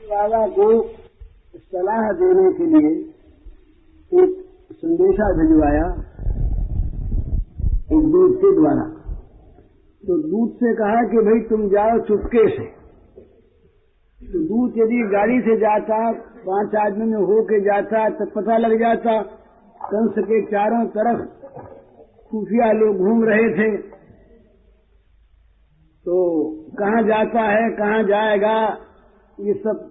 बाबा को सलाह देने के लिए एक संदेशा भिजवाया एक दूत के द्वारा। तो दूत से कहा कि भाई तुम जाओ चुपके से। तो दूत यदि गाड़ी से जाता, 5 आदमी में होके जाता, तब पता लग जाता। कंस के चारों तरफ खुफिया लोग घूम रहे थे, तो कहाँ जाता है कहाँ जाएगा ये सब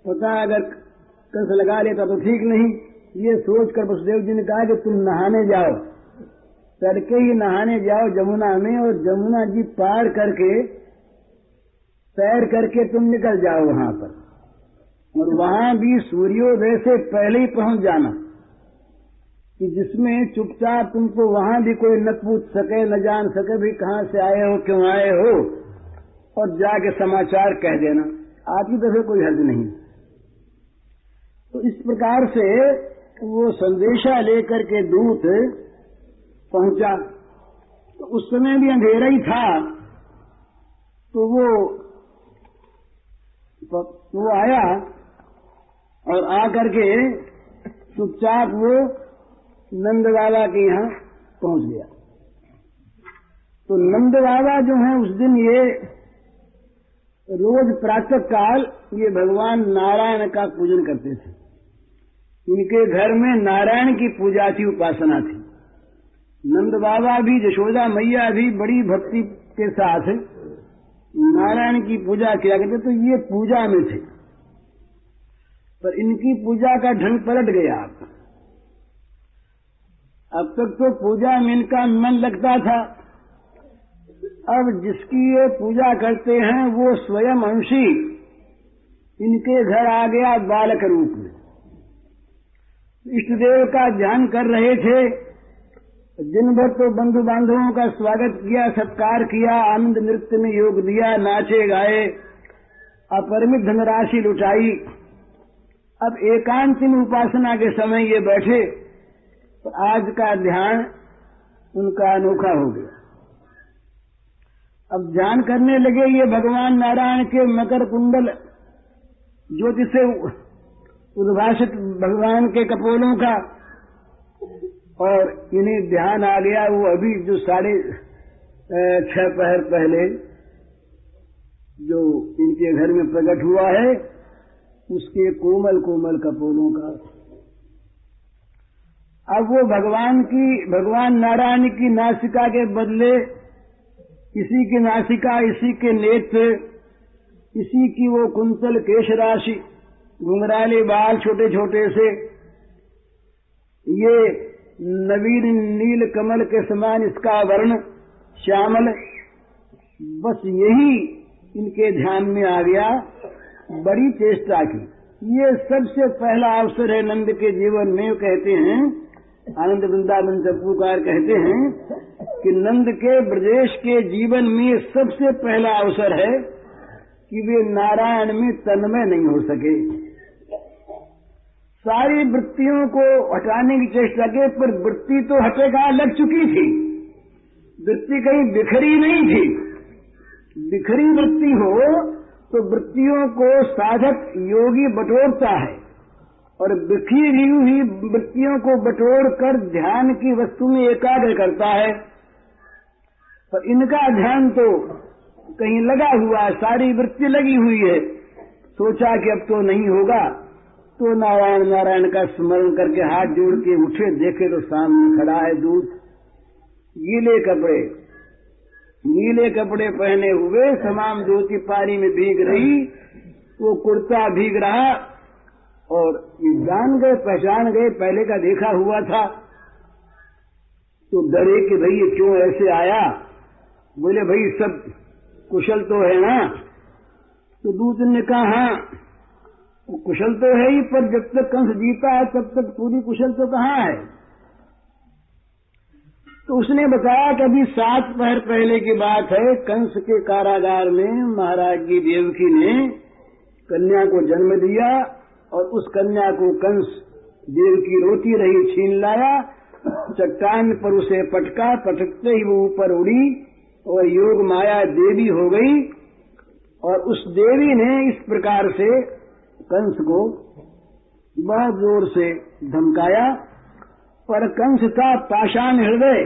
पता अगर कंस लगा लेता तो ठीक नहीं। ये सोचकर वसुदेव जी ने कहा कि तुम नहाने जाओ, तड़के ही नहाने जाओ जमुना में, और जमुना जी पार करके तैर करके तुम निकल जाओ वहां पर, और वहां भी सूर्योदय से पहले ही पहुंच जाना, कि जिसमें चुपचाप तुमको वहां भी कोई न पूछ सके न जान सके भी कहां से आए हो क्यों आए हो, और जाके समाचार कह देना, आपकी तरफ कोई हर्ज नहीं। तो इस प्रकार से वो संदेशा लेकर के दूत पहुंचा। तो उस समय भी अंधेरा ही था, तो वो आया और आकर के चुपचाप वो नंद बाबा के यहाँ पहुंच गया। तो नंद बाबा जो है उस दिन ये रोज प्रातः काल ये भगवान नारायण का पूजन करते थे। इनके घर में नारायण की पूजा थी, उपासना थी। नंद बाबा भी यशोदा मैया भी बड़ी भक्ति के साथ नारायण की पूजा किया करते, तो ये पूजा में थे। पर इनकी पूजा का ढंग पलट गया। अब तक तो पूजा में इनका मन लगता था, अब जिसकी ये पूजा करते हैं वो स्वयं अंशी इनके घर आ गया बालक रूप में। इष्टदेव का ध्यान कर रहे थे, दिन भर तो बंधु बांधवों का स्वागत किया, सत्कार किया, आनंद नृत्य में योग दिया, नाचे गाए, अपरिमित धनराशि लुटाई। अब एकांत में उपासना के समय ये बैठे, तो आज का ध्यान उनका अनोखा हो गया। अब ध्यान करने लगे ये भगवान नारायण के मकर कुंडल ज्योति से उद्भाषित भगवान के कपोलों का, और इन्हें ध्यान आ गया वो अभी जो 6:30 पहर पहले जो इनके घर में प्रकट हुआ है उसके कोमल कोमल कपोलों का। अब वो भगवान नारायण की नासिका के बदले इसी की नासिका, इसी के नेत्र, इसी की वो कुंतल केश राशि, घुंघराले बाल छोटे छोटे से, ये नवीन नील कमल के समान इसका वर्ण श्यामल, बस यही इनके ध्यान में आ गया। बड़ी चेष्टा की। ये सबसे पहला अवसर है नंद के जीवन में। कहते हैं आनंद वृंदावन चपुकार कहते हैं कि नंद के ब्रजेश के जीवन में सबसे पहला अवसर है कि वे नारायण में तन्मय नहीं हो सके। सारी वृत्तियों को हटाने की चेष्टा की, पर वृत्ति तो हटेगा लग चुकी थी, वृत्ति कहीं बिखरी नहीं थी। बिखरी वृत्ति हो तो वृत्तियों को साधक योगी बटोरता है, और बिखरी हुई वृत्तियों को बटोर कर ध्यान की वस्तु में एकाग्र करता है। पर इनका ध्यान तो कहीं लगा हुआ है, सारी वृत्ति लगी हुई है। सोचा कि अब तो नहीं होगा, तो नारायण नारायण का स्मरण करके हाथ जोड़ के उठे, देखे तो सामने खड़ा है दूत, नीले कपड़े पहने हुए, तमाम ज्योति पानी में भीग रही, वो कुर्ता भीग रहा, और जान गए, पहचान गए, पहले का देखा हुआ था। तो डरे कि भाई ये क्यों ऐसे आया। बोले भाई सब कुशल तो है ना। तो दूत ने कहा हाँ कुशल तो है ही, पर जब तक कंस जीता है तब तक पूरी कुशल तो कहाँ है। तो उसने बताया कि अभी 7 पहर पहले की बात है, कंस के कारागार में महाराज की देवकी ने कन्या को जन्म दिया, और उस कन्या को कंस देवकी रोती रही छीन लाया, चट्टान पर उसे पटका, पटकते ही वो ऊपर उड़ी और योग माया देवी हो गई। और उस देवी ने इस प्रकार से कंस को बहुत जोर से धमकाया, पर कंस था पाषाण हृदय,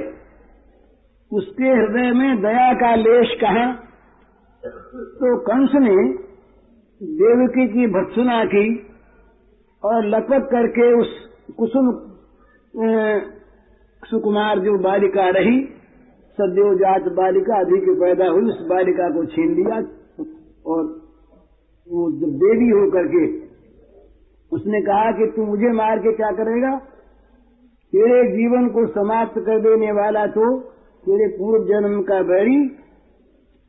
उसके हृदय में दया का लेश कहाँ। तो कंस ने देवकी की भर्त्सना की और लपक करके उस कुसुम सुकुमार जो बालिका रही, सद्योजात बालिका, अभी की पैदा हुई, उस बालिका को छीन लिया और वो जब देवी हो करके उसने कहा कि तू मुझे मार के क्या करेगा, तेरे जीवन को समाप्त कर देने वाला तो तेरे पूर्व जन्म का बैरी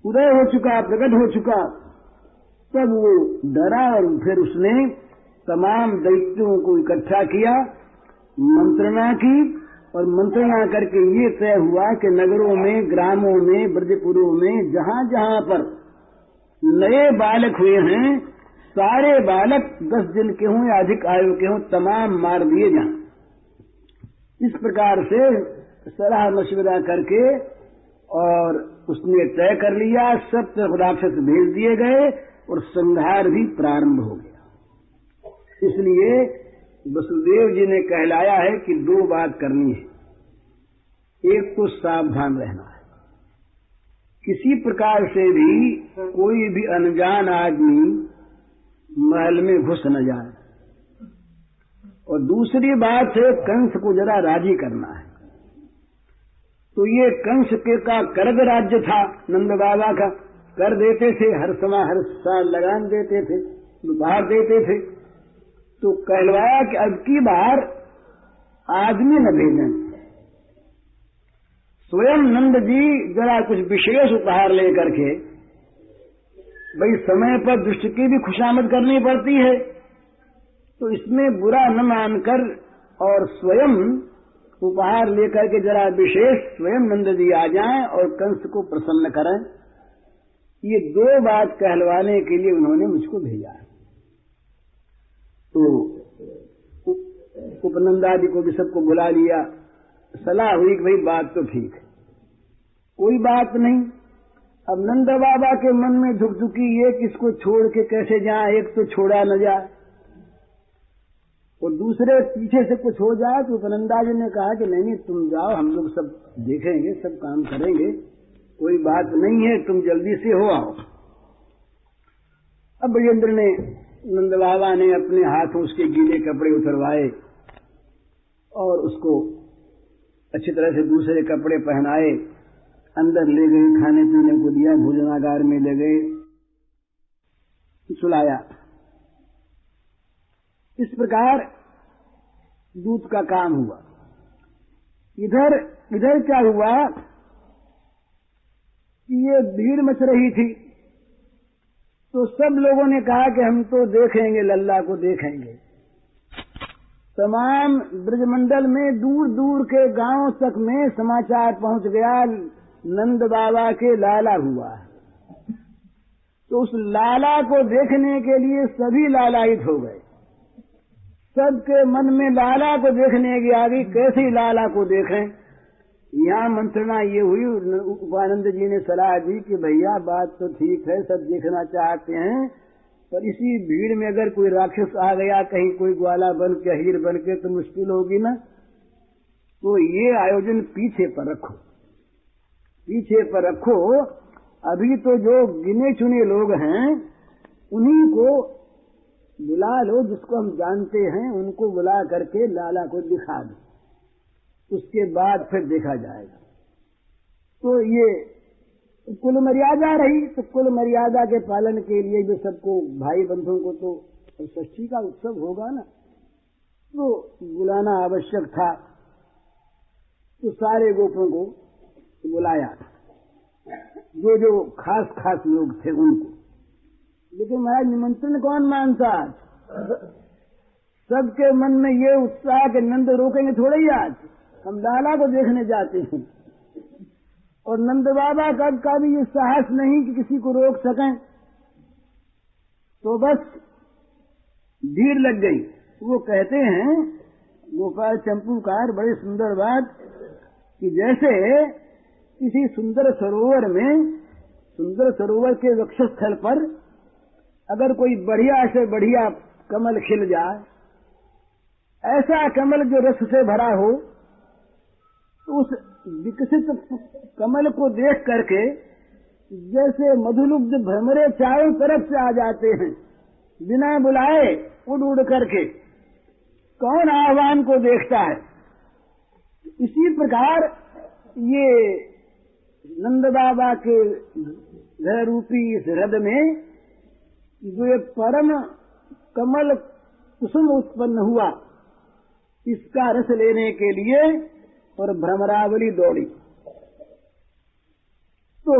उदय हो चुका, प्रकट हो चुका। तब वो डरा और फिर उसने तमाम दैत्यों को इकट्ठा किया, मंत्रणा की, और मंत्रणा करके ये तय हुआ कि नगरों में, ग्रामों में, ब्रजपुरों में जहां जहां पर नए बालक हुए हैं, सारे बालक 10 दिन के हों या अधिक आयु के हों, तमाम मार दिए जाएं। इस प्रकार से सलाह मशविरा करके और उसने तय कर लिया, सब तरफ राक्षस भेज दिए गए और संहार भी प्रारंभ हो गया। इसलिए वसुदेव जी ने कहलाया है कि 2 बात करनी है। एक तो सावधान रहना है, किसी प्रकार से भी कोई भी अनजान आदमी महल में घुस न जाए, और दूसरी बात है कंस को जरा राजी करना है। तो ये कंस के का कर्ग राज्य था, नंद बाबा का, कर देते थे, हर समय हर साल लगान देते थे, उपहार देते थे। तो कहलवाया कि अब की बार आदमी न भेजें, स्वयं नंद जी जरा कुछ विशेष उपहार लेकर के, भाई समय पर दुष्ट की भी खुशामद करनी पड़ती है, तो इसमें बुरा न मानकर और स्वयं उपहार लेकर के जरा विशेष स्वयं नंद जी आ जाएं और कंस को प्रसन्न करें। ये 2 बात कहलवाने के लिए उन्होंने मुझको भेजा है। तो उपनंदादि को भी सबको बुला लिया, सलाह हुई कि भाई बात तो ठीक है, कोई बात नहीं। अब नंद बाबा के मन में धुकधुकी ये किसको छोड़ के कैसे जाए, एक तो छोड़ा न जाए और दूसरे पीछे से कुछ हो जाए। तो उपनंदा जी ने कहा कि नहीं तुम जाओ, हम लोग सब देखेंगे, सब काम करेंगे, कोई बात नहीं है, तुम जल्दी से हो आओ। अब ब्रजेंद्र ने, नंद बाबा ने अपने हाथों उसके गीले कपड़े उतरवाए और उसको अच्छी तरह से दूसरे कपड़े पहनाए, अंदर ले गए, खाने पीने को दिया, भोजनागार में ले गए, सुलाया। इस प्रकार दूत का काम हुआ। इधर क्या हुआ कि ये भीड़ मच रही थी, तो सब लोगों ने कहा कि हम तो देखेंगे, लल्ला को देखेंगे। तमाम ब्रजमंडल में दूर दूर के गांव तक में समाचार पहुंच गया, नंद बाबा के लाला हुआ। तो उस लाला को देखने के लिए सभी लालायित हो गए, सबके मन में लाला को देखने की आ गई, कैसे लाला को देखें। यहाँ मंत्रणा ये हुई, उपानंद जी ने सलाह दी कि भैया बात तो ठीक है, सब देखना चाहते हैं, पर इसी भीड़ में अगर कोई राक्षस आ गया, कहीं कोई ग्वाला बन के, हीर बन के, तो मुश्किल होगी ना। तो ये आयोजन पीछे पर रखो, पीछे पर रखो। अभी तो जो गिने चुने लोग हैं उन्हीं को बुला लो, जिसको हम जानते हैं उनको बुला करके लाला को दिखा दो, उसके बाद फिर देखा जाएगा। तो ये कुल मर्यादा रही। तो कुल मर्यादा के पालन के लिए जो सबको, भाई बंधुओं को तो षष्ठी का उत्सव होगा ना, तो बुलाना आवश्यक था। तो सारे गोपों को बुलाया, जो खास लोग थे उनको। लेकिन महाराज निमंत्रण कौन मानता? सबके मन में ये उत्साह कि नंद रोकेंगे थोड़ा ही, आज हम लाला को देखने जाते हैं। और नंद बाबा का भी ये साहस नहीं कि किसी को रोक सकें। तो बस भीड़ लग गई। वो कहते हैं गोपाल चंपूकार, बड़े सुंदर बात, कि जैसे किसी सुंदर सरोवर में, सुंदर सरोवर के वक्षस्थल पर अगर कोई बढ़िया से बढ़िया कमल खिल जाए, ऐसा कमल जो रस से भरा हो, तो उस विकसित कमल को देख करके जैसे मधुलुब्ध भ्रमरे चारों तरफ से आ जाते हैं, बिना बुलाए उड़ उड़ करके। कौन आह्वान को देखता है? इसी प्रकार ये नंद बाबा के घर रूपी इस हृदय में जो ये परम कमल कुसुम उत्पन्न हुआ, इसका रस लेने के लिए और भ्रमरावली दौड़ी। तो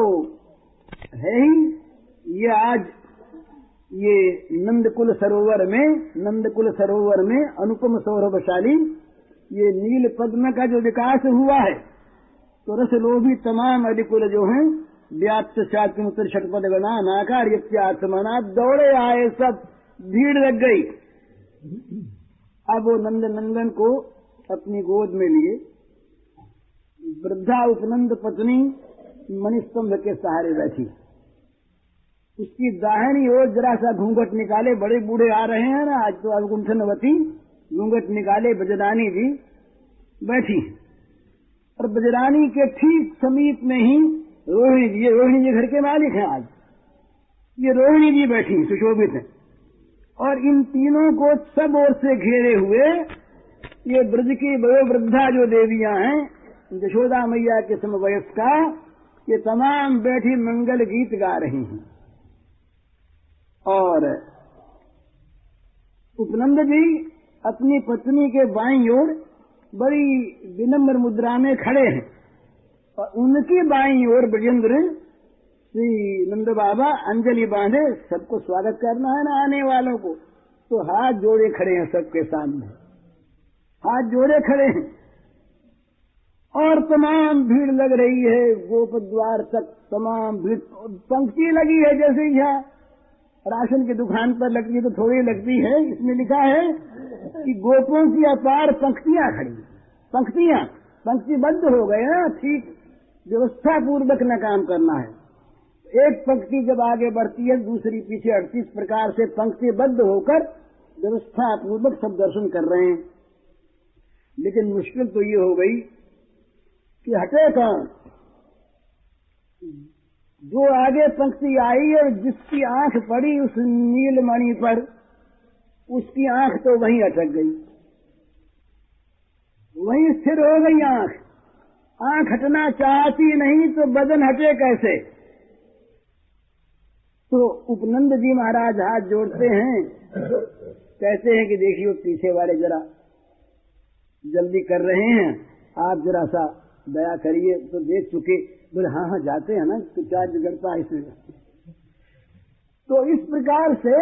है ही ये आज ये नंदकुल सरोवर में अनुपम सौरभशाली ये नील पद्म का जो विकास हुआ है, तो रसलोभी तमाम अधिकुल जो हैं व्याप्त चातुमुत्र षटपद गणा नाकार यत्यात्मना दौड़े आए, सब भीड़ लग गई। अब वो नंद नंदन को अपनी गोद में लिए वृद्धा उपनंद पत्नी मणिस्तंभ के सहारे बैठी। उसकी दाहिनी ओर जरा सा घूंघट निकाले, बड़े बूढ़े आ रहे हैं ना आज, तो अब गुंठनवती घूंघट निकाले बजरानी जी बैठी, और बजरानी के ठीक समीप में ही रोहिणी जी, ये रोहिणी जी घर के मालिक हैं आज, ये रोहिणी जी बैठी सुशोभित है, और इन तीनों को सब ओर से घेरे हुए ये ब्रज की वयोवृद्धा जो देवियां हैं, यशोदा मैया के समवयस्का, ये तमाम बैठी मंगल गीत गा रही हैं। और उपनंद जी अपनी पत्नी के बाईं ओर बड़ी विनम्र मुद्रा में खड़े हैं, और उनकी बाईं ओर ब्रजेंद्र श्री नंद बाबा अंजलि बांधे, सबको स्वागत करना है ना आने वालों को, तो हाथ जोड़े खड़े हैं, सबके सामने हाथ जोड़े खड़े हैं। और तमाम भीड़ लग रही है, गोप द्वार तक तमाम भीड़, पंक्ति लगी है जैसे यहाँ राशन की दुकान पर लगती है तो थोड़ी लगती है। इसमें लिखा है कि गोपों की अपार पंक्तियां खड़ी, पंक्तिबद्ध हो गए ना, ठीक व्यवस्था पूर्वक न काम करना है। एक पंक्ति जब आगे बढ़ती है दूसरी पीछे हटती, इस प्रकार से पंक्तिबद्ध होकर व्यवस्था पूर्वक सब दर्शन कर रहे हैं। लेकिन मुश्किल तो ये हो गई कि हटे कौन? जो आगे पंक्ति आई और जिसकी आंख पड़ी उस नीलमणि पर, उसकी आंख तो वहीं अटक गई, वहीं स्थिर हो गई आंख। आंख हटना चाहती नहीं तो बदन हटे कैसे? तो उपनंद जी महाराज हाथ जोड़ते हैं, कहते हैं कि देखिए पीछे वाले जरा जल्दी कर रहे हैं, आप जरा सा दया करिए। तो देख चुके, बोले हाँ जाते हैं ना, तो क्या बिगड़ता है इसमें। तो इस प्रकार से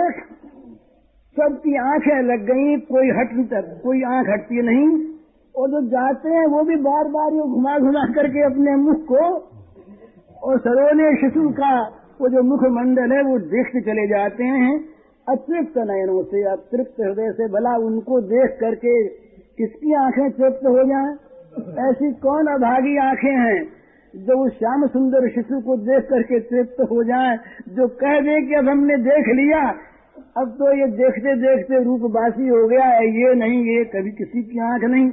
सबकी आंखें लग गई, कोई आंख हटती नहीं, और जो जाते हैं वो भी बार बार ये घुमा घुमा करके अपने मुख को, और सरोने शिशु का वो जो मुख मंडल है वो देखते चले जाते हैं अतृप्त नयनों से, अतृप्त हृदय से। भला उनको देख करके किसकी आंखें तृप्त हो जाएं? ऐसी कौन अभागी आंखें हैं जो उस श्याम सुंदर शिशु को देख करके तृप्त हो जाएं, जो कह दे कि अब हमने देख लिया, अब तो ये देखते देखते रूपवासी हो गया है, ये नहीं, ये कभी किसी की आंख नहीं।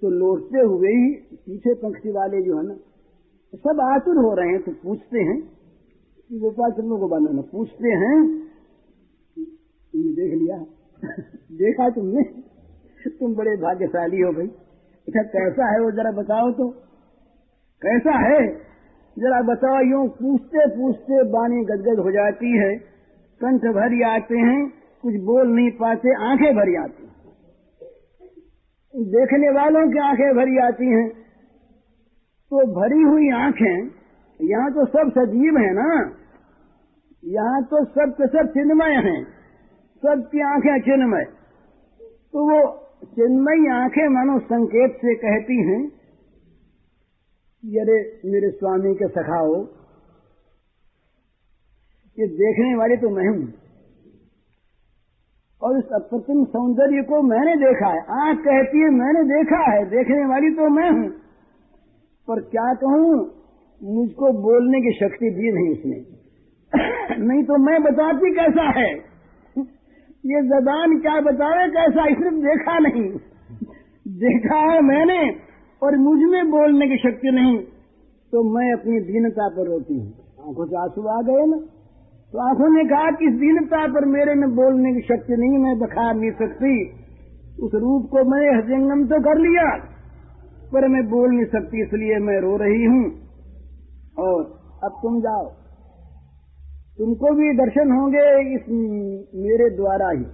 तो लौटते हुए ही पीछे पंक्ति वाले जो है ना सब आतुर हो रहे हैं, तो पूछते हैं कि गोपाल चंद्र को बनाना, पूछते हैं तुमने देख लिया? देखा तुमने? तुम बड़े भाग्यशाली हो भाई। अच्छा कैसा है वो जरा बताओ तो, कैसा है जरा बताओ। यूं पूछते पूछते बानी गदगद हो जाती है, कंठ भर आते हैं, कुछ बोल नहीं पाते, आंखें भरी आती हैं, देखने वालों की आंखें भरी आती हैं। तो भरी हुई आंखें, यहाँ तो सब सजीव है ना, यहाँ तो सब के सब चिन्मय हैं, सबकी आंखें चिन्मय। तो वो चिन्मयी आंखें मानो संकेत से कहती हैं, अरे मेरे स्वामी के सखा हो, ये देखने वाली तो मैं हूं, और इस अप्रतिम सौंदर्य को मैंने देखा है। आंख कहती है मैंने देखा है, देखने वाली तो मैं हूं, पर क्या कहूं, मुझको बोलने की शक्ति दी नहीं इसने। नहीं तो मैं बताती कैसा है, ये जबान क्या बतावे कैसा, इसने देखा नहीं, देखा है मैंने और मुझ में बोलने की शक्ति नहीं, तो मैं अपनी दीनता पर रोती हूँ। आंखों से आंसू आ गए ना, तो आंखों ने कहा कि इस दीनता पर मेरे में बोलने की शक्ति नहीं, मैं बखा नहीं सकती, उस रूप को मैंने हृदयंगम तो कर लिया पर मैं बोल नहीं सकती, इसलिए मैं रो रही हूँ। और अब तुम जाओ, तुमको भी दर्शन होंगे इस मेरे द्वारा ही,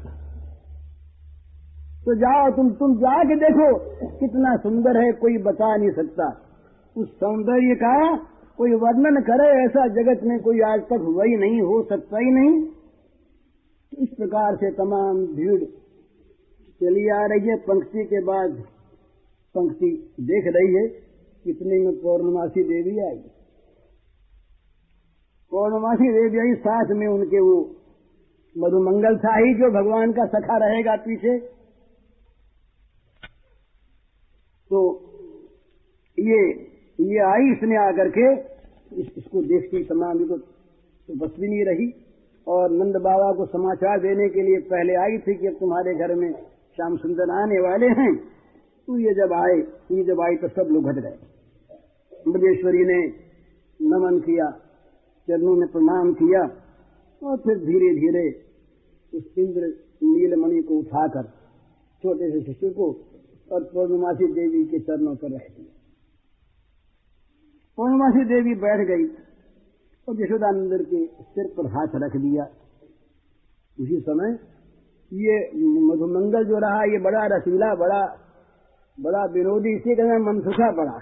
तो जाओ तुम जाके देखो कितना सुंदर है, कोई बता नहीं सकता। उस सौंदर्य का कोई वर्णन करे ऐसा जगत में कोई आज तक हुआ ही नहीं, हो सकता ही नहीं। इस प्रकार से तमाम भीड़ चली आ रही है, पंक्ति के बाद पंक्ति देख रही है। इतने में पौर्णमासी देवी आई। पौर्णमासी देवी आई, साथ में उनके वो मधुमंगल था ही जो भगवान का सखा रहेगा पीछे। तो ये आई, इसने आकर के इसको देखती तमाम को तो बस भी नहीं रही, और नंद बाबा को समाचार देने के लिए पहले आई थी कि अब तुम्हारे घर में श्याम सुंदर आने वाले हैं। तो ये जब आई तो सब लोग हट गए। ब्रजेश्वरी ने नमन किया, चरणों में प्रणाम किया, और फिर धीरे धीरे उस इंद्र नीलमणि को उठाकर छोटे से शिशु को और पौर्णमासी देवी के चरणों पर रख दिया। पौर्णमासी देवी बैठ गई और यशोदानंद के सिर पर हाथ रख दिया। उसी समय ये मधुमंगल जो रहा, ये बड़ा रसीला, बड़ा विनोदी, इसी का नाम मनसुखा पड़ा।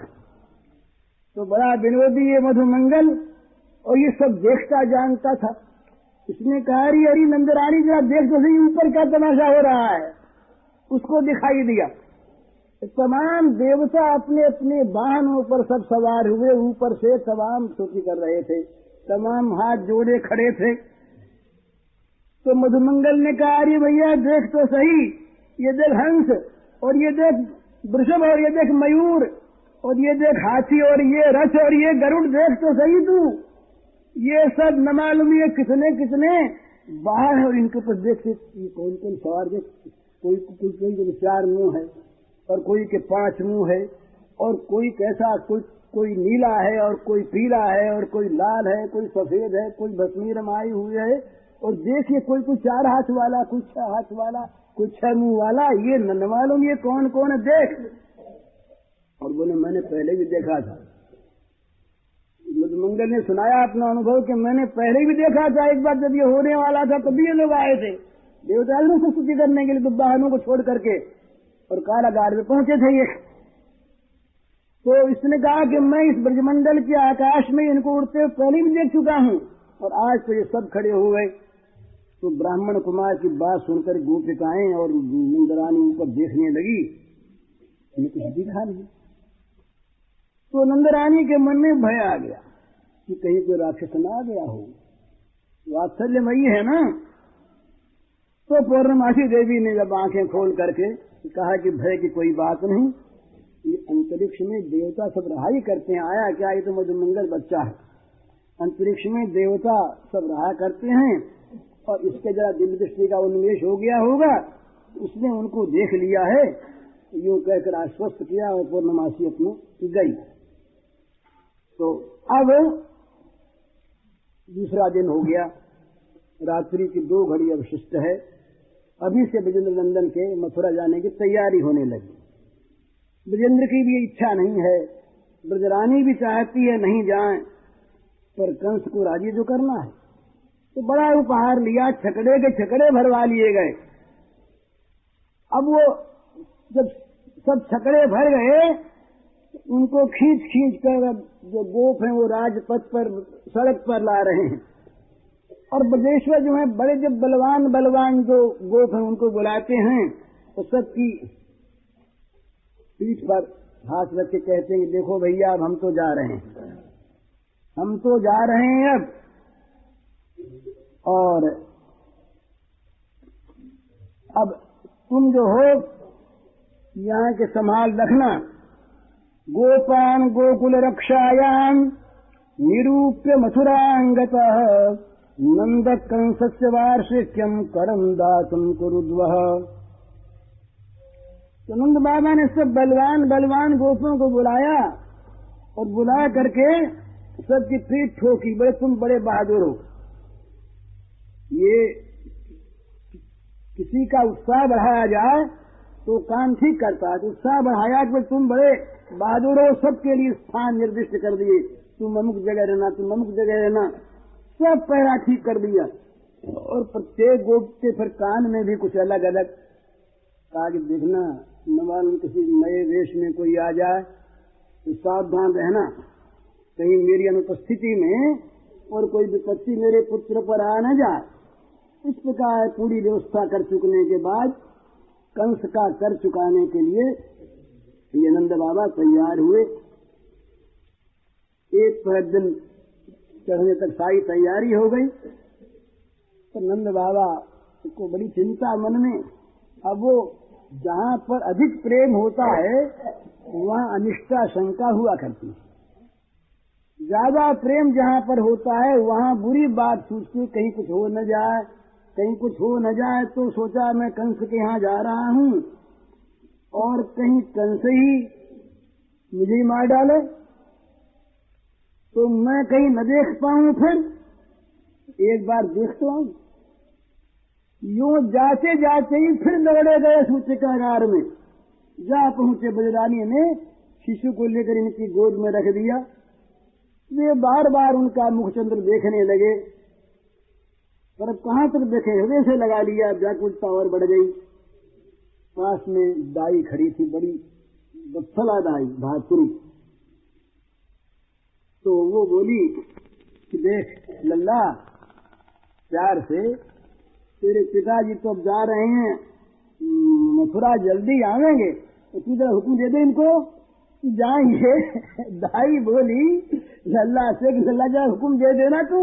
तो बड़ा विनोदी ये मधुमंगल, और ये सब देखता जानता था। इसने कहा, अरे नंदरानी जरा देख तो सही ऊपर क्या तमाशा हो रहा है। उसको दिखाई दिया तमाम देवता अपने अपने वाहनों पर सब सवार हुए, ऊपर से तमाम स्तुति कर रहे थे, तमाम हाथ जोड़े खड़े थे। तो मधुमंगल ने कहा, अरे भैया देख तो सही, ये देख हंस, और ये देख वृषभ, और ये देख मयूर, और ये देख हाथी, और ये रथ, और ये गरुड़, देख तो सही तू। ये सब न मालूम ये कितने बाहर है, और इनके ऊपर देख कौन कौन सवार, देख कोई 4 मुंह है, और कोई के 5 मुंह है, और कोई कैसा, कोई नीला है, और कोई पीला है, और कोई लाल है, कोई सफेद है, कोई भस्मी रमाई हुई है। और देखिए कोई 4 हाथ वाला, कोई 6 हाथ वाला, कोई 6 मुंह वाला, ये न मालूम ये कौन कौन है, देख। और बोले मैंने पहले भी देखा था। मधुमंगल ने सुनाया अपना अनुभव कि मैंने पहले भी देखा था, एक बार जब ये होने वाला था तभी ये लोग आए थे देवताओं को स्तुति करने के लिए, तो वाहनों को छोड़ करके, और कारागार में पहुंचे थे ये। तो इसने कहा कि मैं इस ब्रजमंडल के आकाश में इनको उड़ते पहले भी देख चुका हूं, और आज तो ये सब खड़े हो गए। तो ब्राह्मण कुमार की बात सुनकर गोपिकाएं और नंदरानी ऊपर देखने लगी, इन्हें कुछ दिखा नहीं। तो नंदरानी के मन में भय आ गया कि कहीं कोई राक्षस न आ गया हो, वात्सल्यमयी है ना। तो पौर्णमासी देवी ने जब आंखें खोल करके कहा कि भय की कोई बात नहीं, ये अंतरिक्ष में देवता सब रहाई करते हैं, आया क्या, ये तो मधुमंगल बच्चा है। अंतरिक्ष में देवता सब रहा करते हैं, और इसके जरा दिव्य दृष्टि का उन्मेष हो गया होगा, उसने उनको देख लिया है, यूं कहकर आश्वस्त किया, और पौर्णमासी अपने गई। तो अब दूसरा दिन हो गया, रात्रि की 2 घड़ी अवशिष्ट है। अभी से ब्रजेंद्र नंदन के मथुरा जाने की तैयारी होने लगी। ब्रजेंद्र की भी इच्छा नहीं है, ब्रजरानी भी चाहती है नहीं जाए, पर कंस को राजी जो करना है। तो बड़ा उपहार लिया, छकड़े के छकड़े भरवा लिए गए। अब वो जब सब छकड़े भर गए, उनको खींच कर जो गोप हैं वो राजपथ पर, सड़क पर ला रहे हैं। और ब्रजेश्वर जो है बड़े जब बलवान जो गोप हैं उनको बुलाते हैं, तो सबकी पीठ पर हाथ रख के कहते हैं कि देखो भैया अब हम तो जा रहे हैं, हम तो जा रहे हैं अब, और अब तुम जो हो यहाँ के संभाल रखना। गोपान गोकुल रक्षायाम निरूप्य मथुरांगतः नंद कंसस्य वार्षिक्यम करम दातुम कुरुद्वः। तो नंद बाबा ने सब बलवान बलवान गोपों को बुलाया और बुला करके सबकी पीठ ठोकी, बड़े तुम बड़े बहादुर हो। ये किसी का उत्साह बढ़ाया जाए तो काम ठीक करता है, तो उत्साह बढ़ाया कि तुम बड़े बहादुर हो, सबके लिए स्थान निर्दिष्ट कर दिए, तुम अमुक जगह रहना, तुम अमुक जगह रहना, सब पहरा ठीक कर दिया। और प्रत्येक गोप के फिर कान में भी कुछ अलग अलग कहा कि देखना न मालूम किसी नए वेश में कोई आ जाए तो सावधान रहना, कहीं मेरी अनुपस्थिति में और कोई विपत्ति मेरे पुत्र पर आ न जाए। इस प्रकार पूरी व्यवस्था कर चुकने के बाद कंस का कर चुकाने के लिए ये नंद बाबा तैयार हुए। एक पहर दिन चढ़ने तक सारी तैयारी हो गई, तो नंद बाबा को बड़ी चिंता मन में। अब वो जहाँ पर अधिक प्रेम होता है वहाँ अनिष्टा शंका हुआ करती है, ज्यादा प्रेम जहाँ पर होता है वहाँ बुरी बात सोचती, कहीं कुछ हो न जाए, कहीं कुछ हो न जाए। तो सोचा मैं कंस के यहाँ जा रहा हूँ और कहीं कंस ही मुझे ही मार डाले तो मैं कहीं न देख पाऊं, फिर एक बार देख तो आऊं। यूं जाते जाते ही फिर दौड़े गए सूचकागार में, जा पहुंचे बजरानी ने शिशु को लेकर इनकी गोद में रख दिया। वे बार बार उनका मुखचंद्र देखने लगे, पर अब कहाँ तक देखे, हृदय से लगा लिया, व्याकुलता और बढ़ गई। पास में दाई खड़ी थी, बड़ी बत्सला दाई भातुरी, तो वो बोली कि देख लल्ला, प्यार से, तेरे पिताजी तो अब जा रहे हैं मथुरा, जल्दी आवेंगे, तो तू जरा हुक्म दे दे इनको जाएंगे। दाई बोली लल्ला से कि लल्ला जरा हुक्म दे देना, तू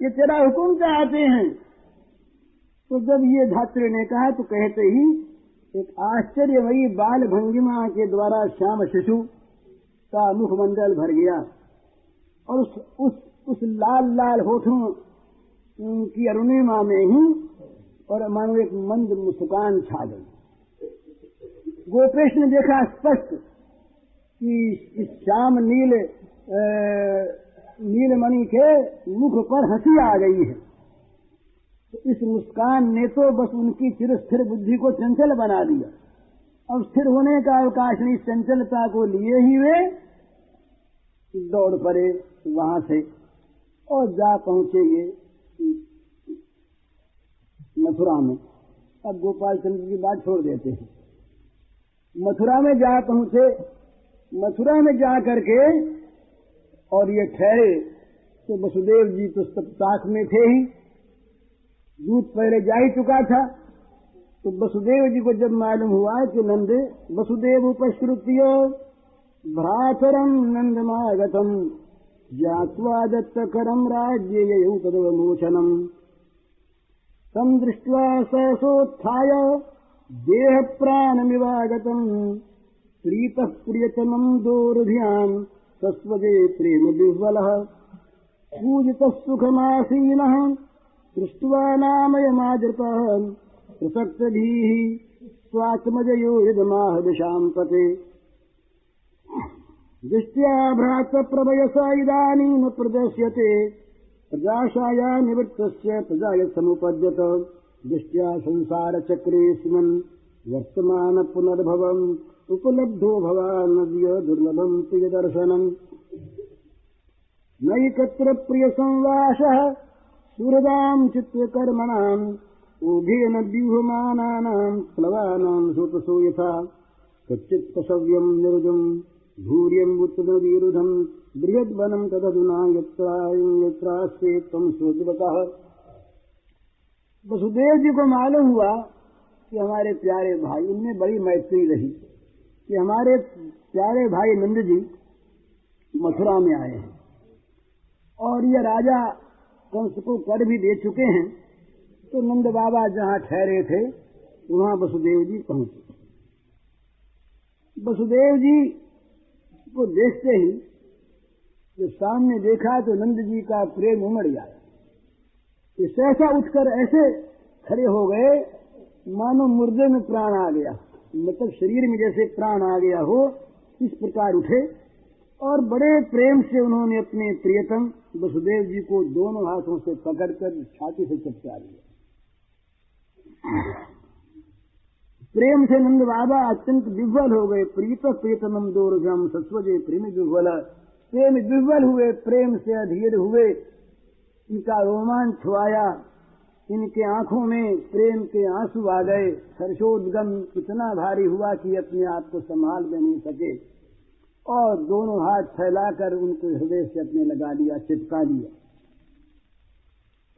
ये तेरा हुक्म चाहते हैं। तो जब ये धात्री ने कहा तो कहते ही एक आश्चर्यमयी बाल भंगिमा के द्वारा श्याम शिशु का मुखमंडल भर गया और उस लाल लाल होठों की अरुणिमा में ही और मानो एक मंद मुस्कान छा गई। गोपेश ने देखा स्पष्ट कि इस श्याम नीलमणि के मुख पर हंसी आ गई है। तो इस मुस्कान ने तो बस उनकी चिरस्थिर बुद्धि को चंचल बना दिया। अब स्थिर होने का अवकाश नहीं, चंचलता को लिए ही वे दौड़ पड़े वहां से और जा पहुंचे ये मथुरा में। अब गोपाल चंद्र की बात छोड़ देते हैं। मथुरा में जा पहुंचे, मथुरा में जा करके और ये ठहरे तो वसुदेव जी तो सब साथ में थे ही, दूध पहले जा ही चुका था। तो वसुदेव जी को जब मालूम हुआ कि नंद वसुदेव उपश्रुत्य भ्रातरम नंदमागतम ज्ञात्वा दत्तकरम राज्ये ययौ तदवमोचनम तम दृष्ट्वा सहसोत्थाय देह प्राणमिवागतम प्रीतः प्रियतमं दोर्ध्याम् तस्वजे प्रेम विह्वलः पूजितः सुखमासीनः दृष्ट्वा नामयमादृतः प्रसक्तधीः स्वात्मजयो यदमाह दिशाम्पते दृष्ट्या भ्रातप्रभयसा इदानीम प्रदर्श्यते प्रजाशाया निवृत्तस्य प्रजाय समुपद्यत दृष्ट्या संसारचक्रेऽस्मिन् वर्तमान पुनर्भवम् उपलब्धो भवानद्य दुर्लभम् प्रियदर्शनम् नैकत्र प्रियसंवासः सुहृदाम् चित्तकर्मणाम् ऊघेन व्यूहमानानाम् प्लवानाम् सुतसो यथा कच्चित्पशव्यम् निर्जम् धूर्यम् उत्तमविरुधम् बृहद्वनम् तदधुना यत्रास्ते त्वम् शोचिवतः। वसुदेव जी को मालूम हुआ कि हमारे प्यारे भाई, उनमें बड़ी मैत्री रही कि हमारे प्यारे भाई नंद जी मथुरा में आए हैं और ये राजा कंस को कर भी दे चुके हैं। तो नंद बाबा जहाँ ठहरे थे वहाँ वसुदेव जी पहुंचे। वसुदेव जी को देखते ही जब सामने देखा तो नंद जी का प्रेम उमड़ गया। सहसा उठकर ऐसे खड़े हो गए मानो मुर्दे में प्राण आ गया, मतलब शरीर में जैसे प्राण आ गया हो, इस प्रकार उठे और बड़े प्रेम से उन्होंने अपने प्रियतम वसुदेव जी को दोनों हाथों से पकड़कर छाती से चिपका लिया। प्रेम से नंद बाबा अत्यंत विह्वल हो गए। प्रीतमम दोर्गम सस्वजे प्रेम विह्वल, प्रेम विह्वल हुए, प्रेम से अधीर हुए, इनका रोमांच छुआया, इनके आंखों में प्रेम के आंसू आ गए। हर्षोद्गम इतना भारी हुआ कि अपने आप को संभाल में नहीं सके और दोनों हाथ फैलाकर उनको हृदय से अपने लगा लिया, चिपका लिया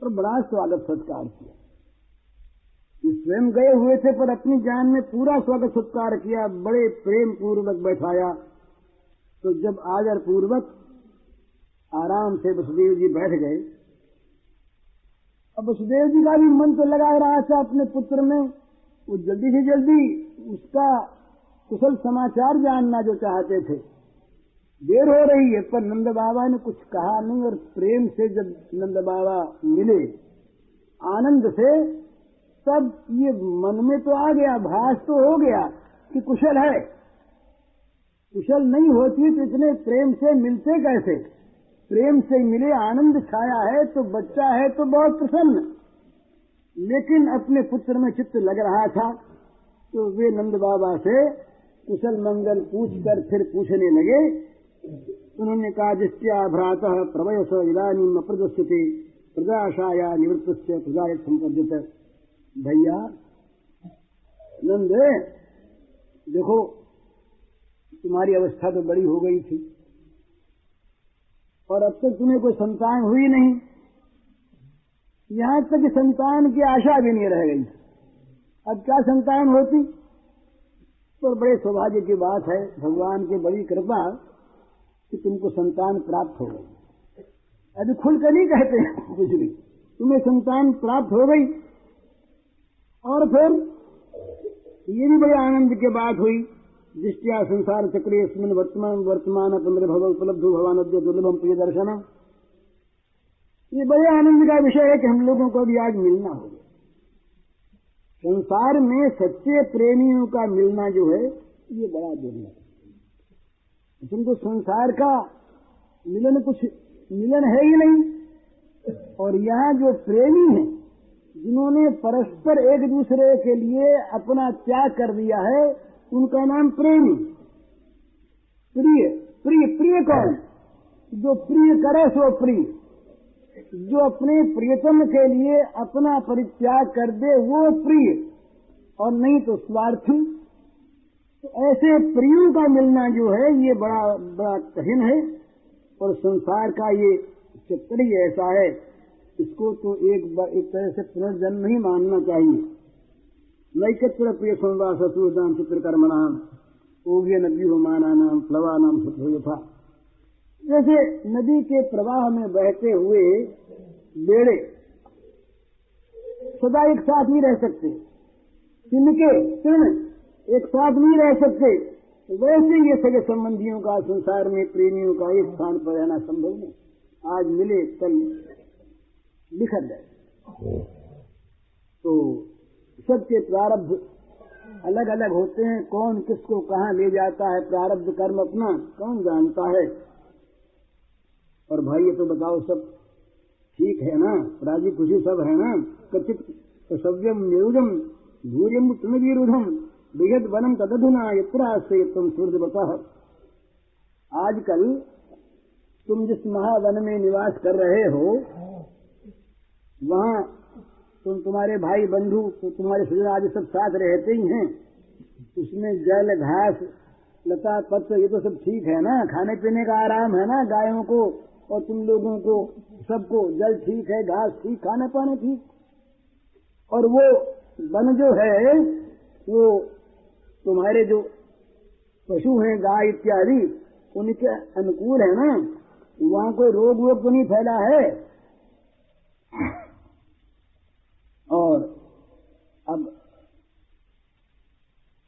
और बड़ा स्वागत सत्कार किया। स्वयं गए हुए थे पर अपनी जान में पूरा स्वागत सत्कार किया, बड़े प्रेम पूर्वक बैठाया। तो जब आदर पूर्वक आराम से वसुदेव जी बैठ गए, अब वसुदेव जी का भी मन तो लगा रहा था अपने पुत्र में, वो जल्दी से जल्दी उसका कुशल समाचार जानना जो चाहते थे। देर हो रही है पर नंद बाबा ने कुछ कहा नहीं और प्रेम से जब नंद बाबा मिले आनंद से, तब ये मन में तो आ गया, भास तो हो गया कि कुशल है। कुशल नहीं होती तो इतने प्रेम से मिलते कैसे? प्रेम से मिले, आनंद छाया है तो बच्चा है तो बहुत प्रसन्न। लेकिन अपने पुत्र में चित्त लग रहा था तो वे नंद बाबा से कुशल मंगल पूछकर फिर पूछने लगे। उन्होंने कहा, जिस्त्या भ्रातः प्रवयस इदानीम अप्रदस्यते प्रजाशाया निवृत्तस्य प्रजायत संपद्यते। भैया नंद, देखो तुम्हारी अवस्था तो बड़ी हो गई थी और अब तक तुम्हें कोई संतान हुई नहीं, यहां तक कि संतान की आशा भी नहीं रह गई। अब क्या संतान होती? तो बड़े सौभाग्य की बात है, भगवान की बड़ी कृपा कि तुमको संतान प्राप्त हो गई। अभी खुलकर नहीं कहते कुछ भी, तुम्हें संतान प्राप्त हो गई। और फिर ये भी बड़े आनंद की बात हुई, दृष्टिया संसार चक्रे स्मिन वर्तमान पुनर्भव उपलब्ध भगवान दुर्लभम प्रिय दर्शनम। ये बड़े आनंद का विषय है कि हम लोगों को भी आज मिलना होगा। संसार में सच्चे प्रेमियों का मिलना जो है ये बड़ा दुर्लभ है। तुमको संसार का मिलन कुछ मिलन है ही नहीं। और यहाँ जो प्रेमी हैं, जिन्होंने परस्पर एक दूसरे के लिए अपना त्याग कर दिया है, उनका नाम प्रेमी। प्रिय प्रिय प्रिय कौन? जो प्रिय करे सो प्रिय, जो अपने प्रियतम के लिए अपना परित्याग कर दे वो प्रिय, और नहीं तो स्वार्थी। तो ऐसे प्रियों का मिलना जो है ये बड़ा बड़ा कठिन है। और संसार का ये चक्कर ही ऐसा है, इसको तो एक तरह से पुनर्जन्म ही मानना चाहिए। नैकत्र प्रिय संवास सूर्दान चित्रकर्मणाम ओघ्य नदी होमाना नाम प्लवा नाम सत्व यथा। जैसे नदी के प्रवाह में बहते हुए बेड़े सदा एक साथ नहीं रह सकते, तिनके तृण एक साथ नहीं रह सकते, वैसे ये सगे संबंधियों का संसार में प्रेमियों का एक स्थान पर रहना संभव नहीं। आज मिले कल बिखर गए। तो सबके प्रारब्ध अलग अलग होते हैं, कौन किसको कहाँ ले जाता है, प्रारब्ध कर्म अपना कौन जानता है। और भाई ये तो बताओ सब ठीक है ना, राजी खुशी सब है ना? कथित सव्यम निरुजम धूर्यम तुमवीरुधम बृहद वनम तदधुना यत्रासे तुम सूर्य बता। आजकल तुम जिस महावन में निवास कर रहे हो, वहाँ तुम्हारे भाई बंधु तो तुम्हारे स्वजन आदि सब साथ रहते ही हैं। उसमें जल घास लता पत्र ये तो सब ठीक है ना, खाने पीने का आराम है ना गायों को और तुम लोगों को सबको। जल ठीक है, घास ठीक, खाना पाना ठीक। और वो वन जो है वो तुम्हारे जो पशु हैं गाय इत्यादि उनके अनुकूल है ना, वहाँ कोई रोग वोग तो नहीं फैला है। और अब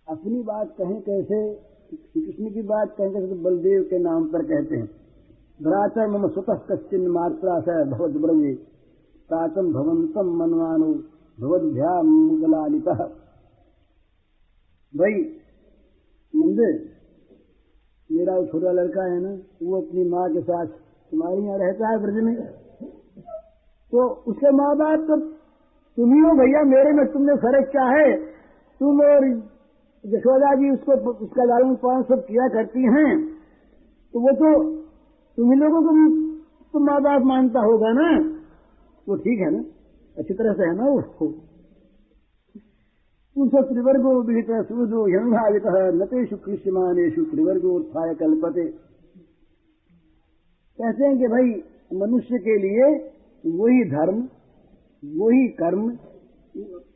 अपनी बात कहें कैसे, श्री कृष्ण की बात कहें कैसे, तो बलदेव के नाम पर कहते हैं। भ्राता मम स्वतः कश्चिन मात्रा स भवत ब्रजे तातम भवंतम मनवानो भवद्भ्याम मुगलालितः। भाई नंद, मेरा छोटा लड़का है ना, वो अपनी माँ के साथ तुम्हारे यहाँ रहता है ब्रज में, तो उसके माँ बाप तो तुम ही हो भैया, मेरे में तुमने फर्क क्या है? तुम और यशोदा जी उसका लालन पालन सब किया करती हैं, तो वो तो तुम ही लोगों को तुम माँ बाप मानता होगा ना, वो ठीक है ना, अच्छी तरह से है ना उसको। उस त्रिवर्गो विहित सूदो यंभावित नतेषु कृष्यमानेषु त्रिवर्गोत्थाय कल्पते। कहते हैं कि भाई मनुष्य के लिए वही धर्म, वही कर्म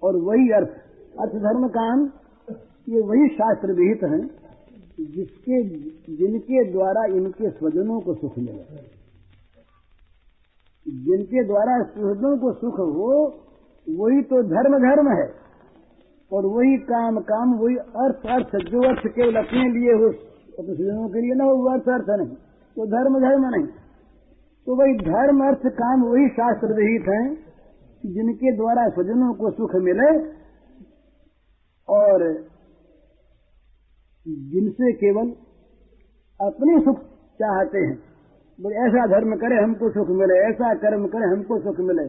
और वही अर्थ, अर्थ धर्म काम, ये वही शास्त्र विहित हैं जिनके द्वारा इनके स्वजनों को सुख मिले, जिनके द्वारा स्वजनों को सुख हो, वही तो धर्म धर्म है। और वही काम काम, वही अर्थ अर्थ, जो अर्थ केवल अपने लिए हो, अपने स्वजनों के लिए न हो, वो अर्थ अर्थ नहीं, तो धर्म धर्म नहीं। तो वही धर्म अर्थ काम वही शास्त्र विहित हैं जिनके द्वारा स्वजनों को सुख मिले और जिनसे केवल अपने सुख चाहते हैं। बोले ऐसा धर्म करे हमको सुख मिले, ऐसा कर्म करे हमको सुख मिले,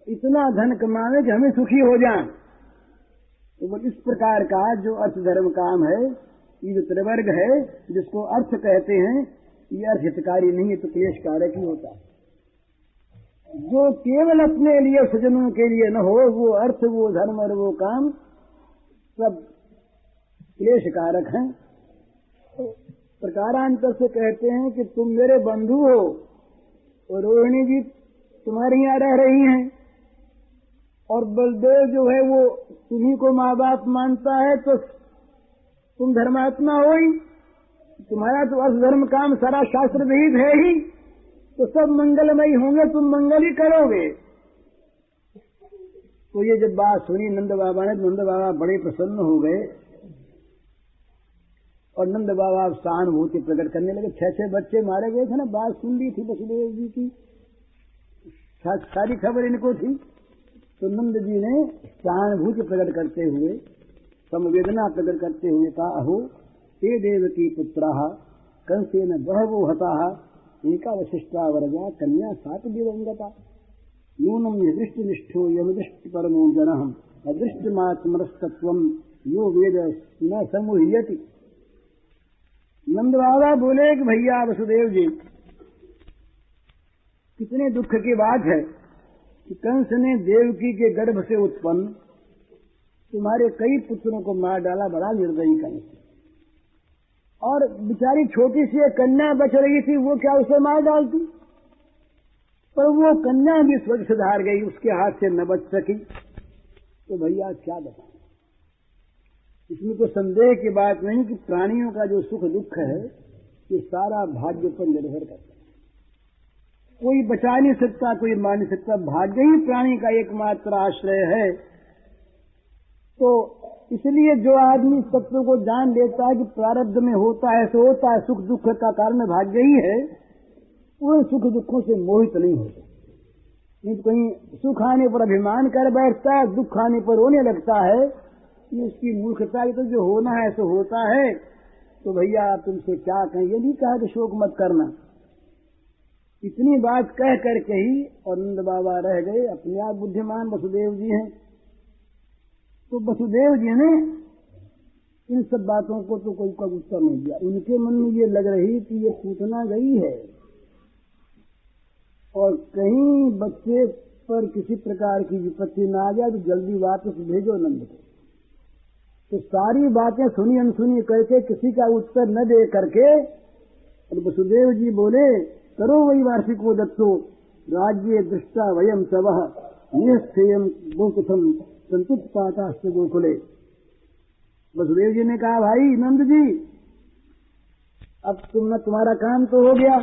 इतना धन कमावे कि हमें सुखी हो जाए। तो बोले इस प्रकार का जो अर्थ धर्म काम है, ये जो त्रिवर्ग है जिसको अर्थ कहते हैं, ये अर्थ हितकारी नहीं है, तो क्लेश कारक ही होता है। जो केवल अपने लिए स्वजनों के लिए न हो, वो अर्थ, वो धर्म और वो काम सब क्लेश कारक हैं। तो प्रकारांतर से कहते हैं कि तुम मेरे बंधु हो और रोहिणी जी तुम्हारे यहाँ रह रही हैं, और बलदेव जो है वो तुम्ही को माँ बाप मानता है, तो तुम धर्मात्मा हो ही, तुम्हारा तो अर्थ धर्म काम सारा शास्त्र विहित है ही, तो सब मंगलमयी होंगे, तुम मंगल ही करोगे। तो ये जब बात सुनी नंद बाबा ने, नंद बाबा बड़े प्रसन्न हो गए और नंद बाबा सहानुभूति प्रकट करने लगे। 6 बच्चे मारे गए थे ना, बात सुन ली थी वसुदेव जी की, सारी खबर इनको थी। तो नंद जी ने सहानुभूति प्रकट करते हुए, संवेदना प्रकट करते हुए कहा, अहो ते देवकी पुत्राः कंसेन बहवो हताः एका वशिष्ठा वरजा कन्या 7 दिवंगता यूनम यदृष्टिनिष्ठो यमदृष्टि परमो जनः अदृष्टमात्मरस्तत्वं यो वेद न समुह्यति। नंद बाबा बोले कि भैया वसुदेव जी, कितने दुख की बात है कि कंस ने देवकी के गर्भ से उत्पन्न तुम्हारे कई पुत्रों को मार डाला, बड़ा निर्दयी कंस। और बेचारी छोटी सी एक कन्या बच रही थी, वो क्या उसे मार डालती? पर वो कन्या भी स्वर्ग से धार गई, उसके हाथ से न बच सकी। तो भैया क्या बताएं, इसमें तो संदेह की बात नहीं कि प्राणियों का जो सुख दुख है ये सारा भाग्य पर निर्भर करता है। कोई बचा नहीं सकता, कोई मार नहीं सकता, भाग्य ही प्राणी का एकमात्र आश्रय है। तो इसलिए जो आदमी तत्व को जान लेता है कि प्रारब्ध में होता है सो होता है, सुख दुख का कारण भाग्य ही है, वो सुख दुखों से मोहित नहीं होता। नहीं तो कहीं सुख आने पर अभिमान कर बैठता है, दुख आने पर रोने लगता है, ये उसकी मूर्खता। ये तो जो होना है सो होता है। तो भैया तुमसे क्या कहें, ये नहीं कहा कि शोक मत करना। इतनी बात कह करके ही और नंद बाबा रह गए। अपने आप बुद्धिमान वसुदेव जी हैं, तो वसुदेव जी ने इन सब बातों को तो कोई का उत्तर नहीं दिया। उनके मन में ये लग रही कि ये पूतना गई है और कहीं बच्चे पर किसी प्रकार की विपत्ति ना आ जाए तो जल्दी वापस भेजो नंद को। तो सारी बातें सुनी अनसुनी करके किसी का उत्तर न दे करके और वसुदेव जी बोले, करो वही वार्षिको दत्तो राज्ये दृष्टा वयम सबह निःस्थेयम गोकुथम संतुत्पाताश्च गोकुले। वसुदेव जी ने कहा, भाई नंद जी, अब तुम्हारा काम तो हो गया।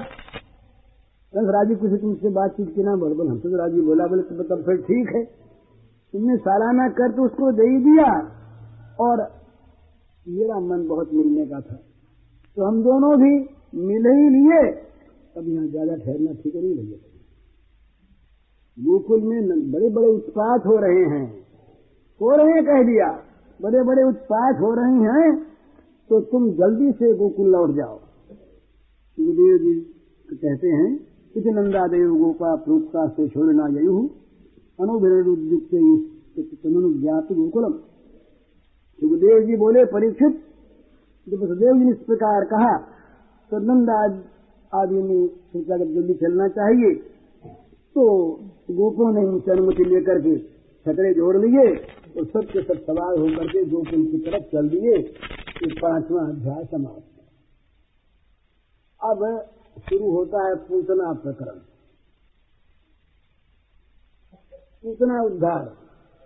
कंस राजी कुछ तुमसे बातचीत की ना, बोल हमसे तो राजी बोला। बोले तो तब फिर ठीक है, तुमने सालाना कर तो उसको दे ही दिया और मेरा मन बहुत मिलने का था, तो हम दोनों भी मिल ही लिए। अब यहाँ ज्यादा ठहरना ठीक नहीं भैया। गोकुल में बड़े बड़े उत्पात हो रहे हैं, कह दिया, बड़े बड़े उत्पात हो रहे हैं, तो तुम जल्दी से गोकुल लौट जाओ। सुखदेव जी कहते हैं, इति नंदादेव गोपा प्रोक्ता से छोड़ना ययु अनुभिरुद्युक्त तनुज्ञात गोकुलम। सुखदेव जी बोले, परीक्षित, जब वसुदेव जी ने इस प्रकार कहा तो नंदा आदि ने सोचा कि जल्दी चलना चाहिए, तो गोपों ने उनसे अनुमति लेकर के छतरे जोड़ लिए और सब के सब सवार होकर के गोकुल की तरफ चल दिए। 5वां अध्याय समाप्त। अब शुरू होता है पूतना प्रकरण, पूतना उद्धार।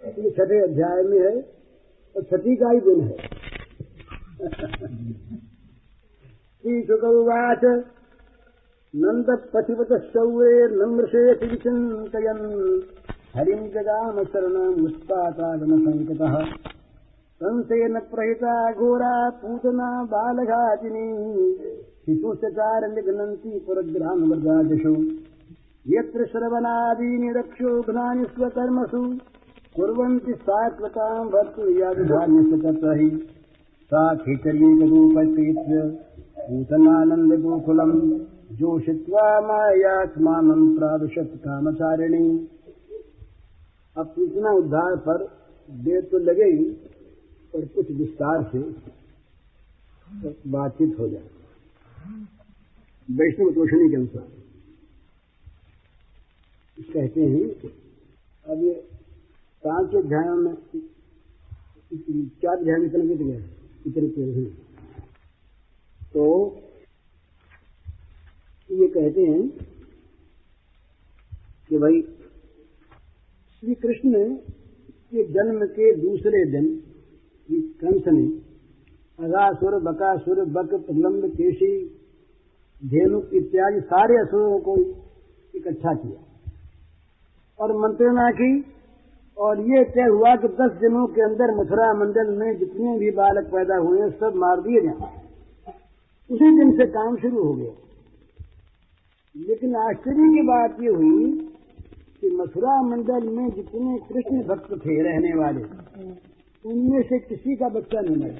ये 6ठे अध्याय में है और 6ठी का ही दिन है। श्री शुकवाच नंद पथिवत शौरे नम्रसे चिंतयन् हरिं जगाम शरणमुत्पातागम संकटः कंसेन प्रहिता घोरा पूतना बालघातिनी शिशुश्चार निघ्नन्ति पुरग्रामवर्गादिषु यत्र श्रवणादीनि रक्षोघ्नानि स्वकर्मसु कुर्वन्ति सात्वतां भर्तुर्यादिधान्यस्य तत्त्वहि सा खेचर्येकरूपस्तेत्य पूतनानन्द गोकुलम् जोषित्वा मायात्मानं प्राविशत् कामचारिणी। अब पूतना उद्धार पर देर तो लगेगी और कुछ विस्तार से बातचीत हो जाए वैष्णव तोषणी के अनुसार। कहते हैं अब ये 5 अध्यायों में 4 अध्याय निकल गए इतने तो ये कहते हैं कि भाई श्री कृष्ण के जन्म के दूसरे दिन कंस ने अगासुर, बकासुर, बक, प्रलंब, केशी, धेनु इत्यादि सारे असुरों को इकट्ठा किया और मंत्रणा की, और ये तय हुआ कि 10 दिनों के अंदर मथुरा मंडल में जितने भी बालक पैदा हुए सब मार दिए जाएं। उसी दिन से काम शुरू हो गया। लेकिन आश्चर्य की बात ये हुई कि मथुरा मंडल में जितने कृष्ण भक्त थे रहने वाले, उनमें से किसी का बच्चा नहीं मरा।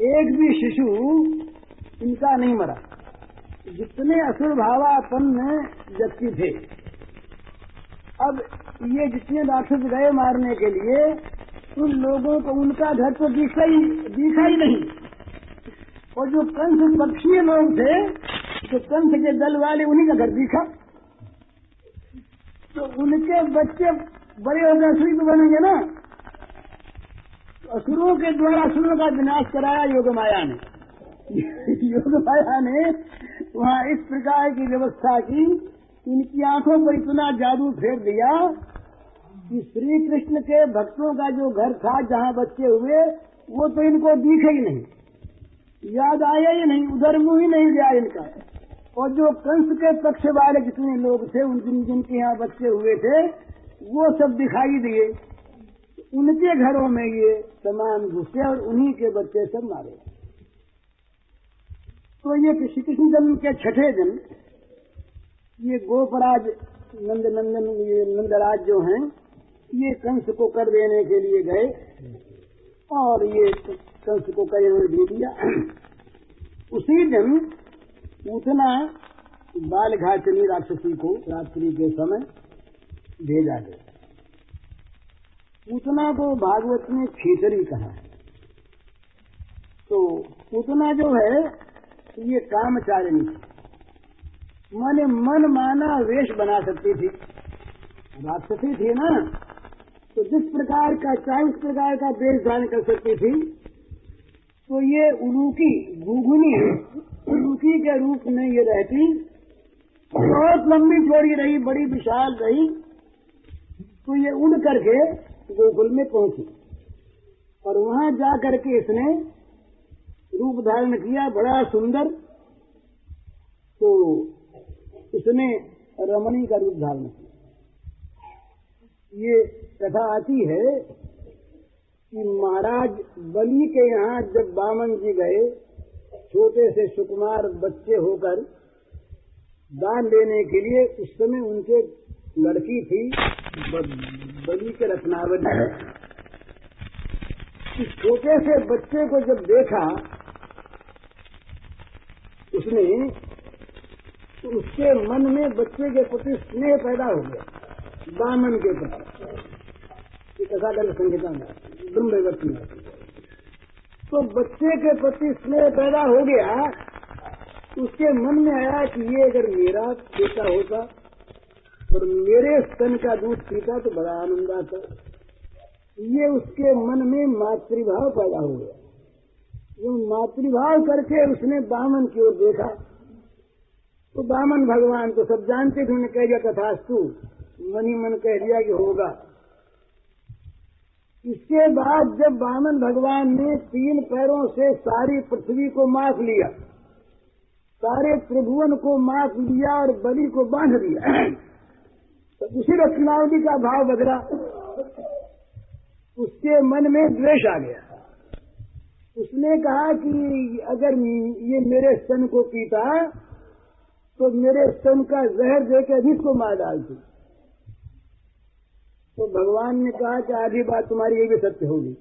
एक भी शिशु इनका नहीं मरा। जितने असुर भावापन्न व्यक्ति थे, अब ये जितने राक्षस गए मारने के लिए, उन लोगों को उनका घर तो दिखा ही नहीं। और जो कंस पक्षीय लोग थे, जो कंस के दल वाले, उन्हीं का घर दिखा। तो उनके बच्चे बड़े होकर असुरी तो बनेंगे ना। असुरों के द्वारा असुरों का विनाश कराया योग माया ने। योग माया ने वहाँ इस प्रकार की व्यवस्था की, इनकी आंखों पर इतना जादू फेर दिया कि श्री कृष्ण के भक्तों का जो घर था जहाँ बच्चे हुए, वो तो इनको दिखे ही नहीं, याद आया ही नहीं, उधर मुंह ही नहीं गया इनका। और जो कंस के पक्ष वाले जितने लोग थे, जिनके यहाँ बच्चे हुए थे, वो सब दिखाई दिए। उनके घरों में ये सामान घुसे और उन्हीं के बच्चे सब मारे। तो ये श्री कृष्ण जन्म के 6ठे दिन ये गोपराज नंदनंदन, ये नंदराज जो हैं, ये कंस को कर देने के लिए गए और ये कंस को कर दे दिया। उसी दिन पूतना बालघातिनी राक्षसी को रात्रि के समय भेजा गया। पूतना को भागवत में खेचरी कहा है। तो पूतना जो है ये कामचारिणी थी, माने मन माना वेश बना सकती थी, राक्षसी थी ना, तो जिस प्रकार का चाहे उस प्रकार का वेश धारण कर सकती थी। तो ये उलूकी घुघुनी उलूकी के रूप में ये रहती, बहुत लंबी चौड़ी रही, बड़ी विशाल रही। तो ये उड़ करके गोकुल में पहुंची और वहां जा करके इसने रूप धारण किया, बड़ा सुंदर। तो इसने रमणी का रूप धारण किया। ये कथा आती है कि महाराज बलि के यहाँ जब वामन जी गए छोटे से सुकुमार बच्चे होकर, दान देने के लिए उस समय उनके लड़की थी बलि के रत्नावली। इस छोटे से बच्चे को जब देखा उसने, तो उसके मन में बच्चे के प्रति स्नेह पैदा हो गया, बामन के प्रति। कथा कर संहिता में ब्रह्मवती में तो बच्चे के प्रति स्नेह पैदा हो गया। उसके मन में आया कि ये अगर मेरा बेटा होता और मेरे स्तन का दूध पीता तो बड़ा आनंद आता। ये उसके मन में मातृभाव पैदा हो गया। जो मातृभाव करके उसने बामन की ओर देखा तो बामन भगवान तो सब जानते थे, उन्हें कह दिया तथास्तु, मन ही मन कह दिया कि होगा। इसके बाद जब बामन भगवान ने 3 पैरों से सारी पृथ्वी को माप लिया, सारे त्रिभुवन को माप लिया और बलि को बांध दिया, तो उसी रत्नावली का भाव बदला। उसके मन में द्वेष आ गया। उसने कहा कि अगर ये मेरे स्तन को पीता तो मेरे स्तन का जहर देकर इसको मार डालती। तो भगवान ने कहा कि आधी बात तुम्हारी ये भी सत्य होगी,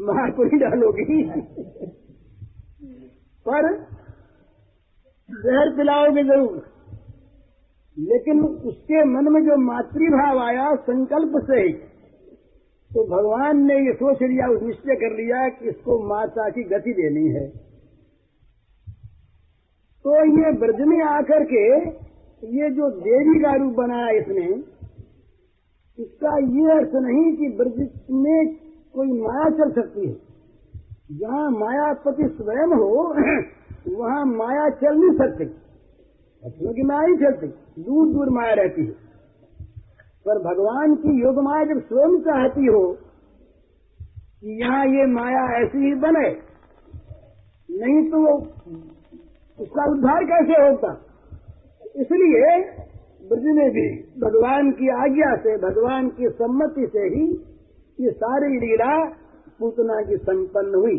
मार को ही डालोगी पर जहर पिलाओगे जरूर। लेकिन उसके मन में जो मातृभाव आया संकल्प से ही, तो भगवान ने ये सोच लिया, उस निश्चय कर लिया कि इसको माता की गति देनी है। तो ये ब्रज में आकर के ये जो देवी का रूप बनाया इसने, इसका ये अर्थ नहीं कि ब्रज में कोई माया चल सकती है। जहाँ मायापति स्वयं हो वहाँ माया चल नहीं सकती, क्योंकि माया ही चलती, दूर दूर माया रहती है। पर भगवान की योग माया जब स्वयं चाहती हो कि यहाँ ये माया ऐसी ही बने, नहीं तो उसका उद्धार कैसे होता। इसलिए ब्रज में भी भगवान की आज्ञा से, भगवान की सम्मति से ही ये सारी लीला पूतना की संपन्न हुई।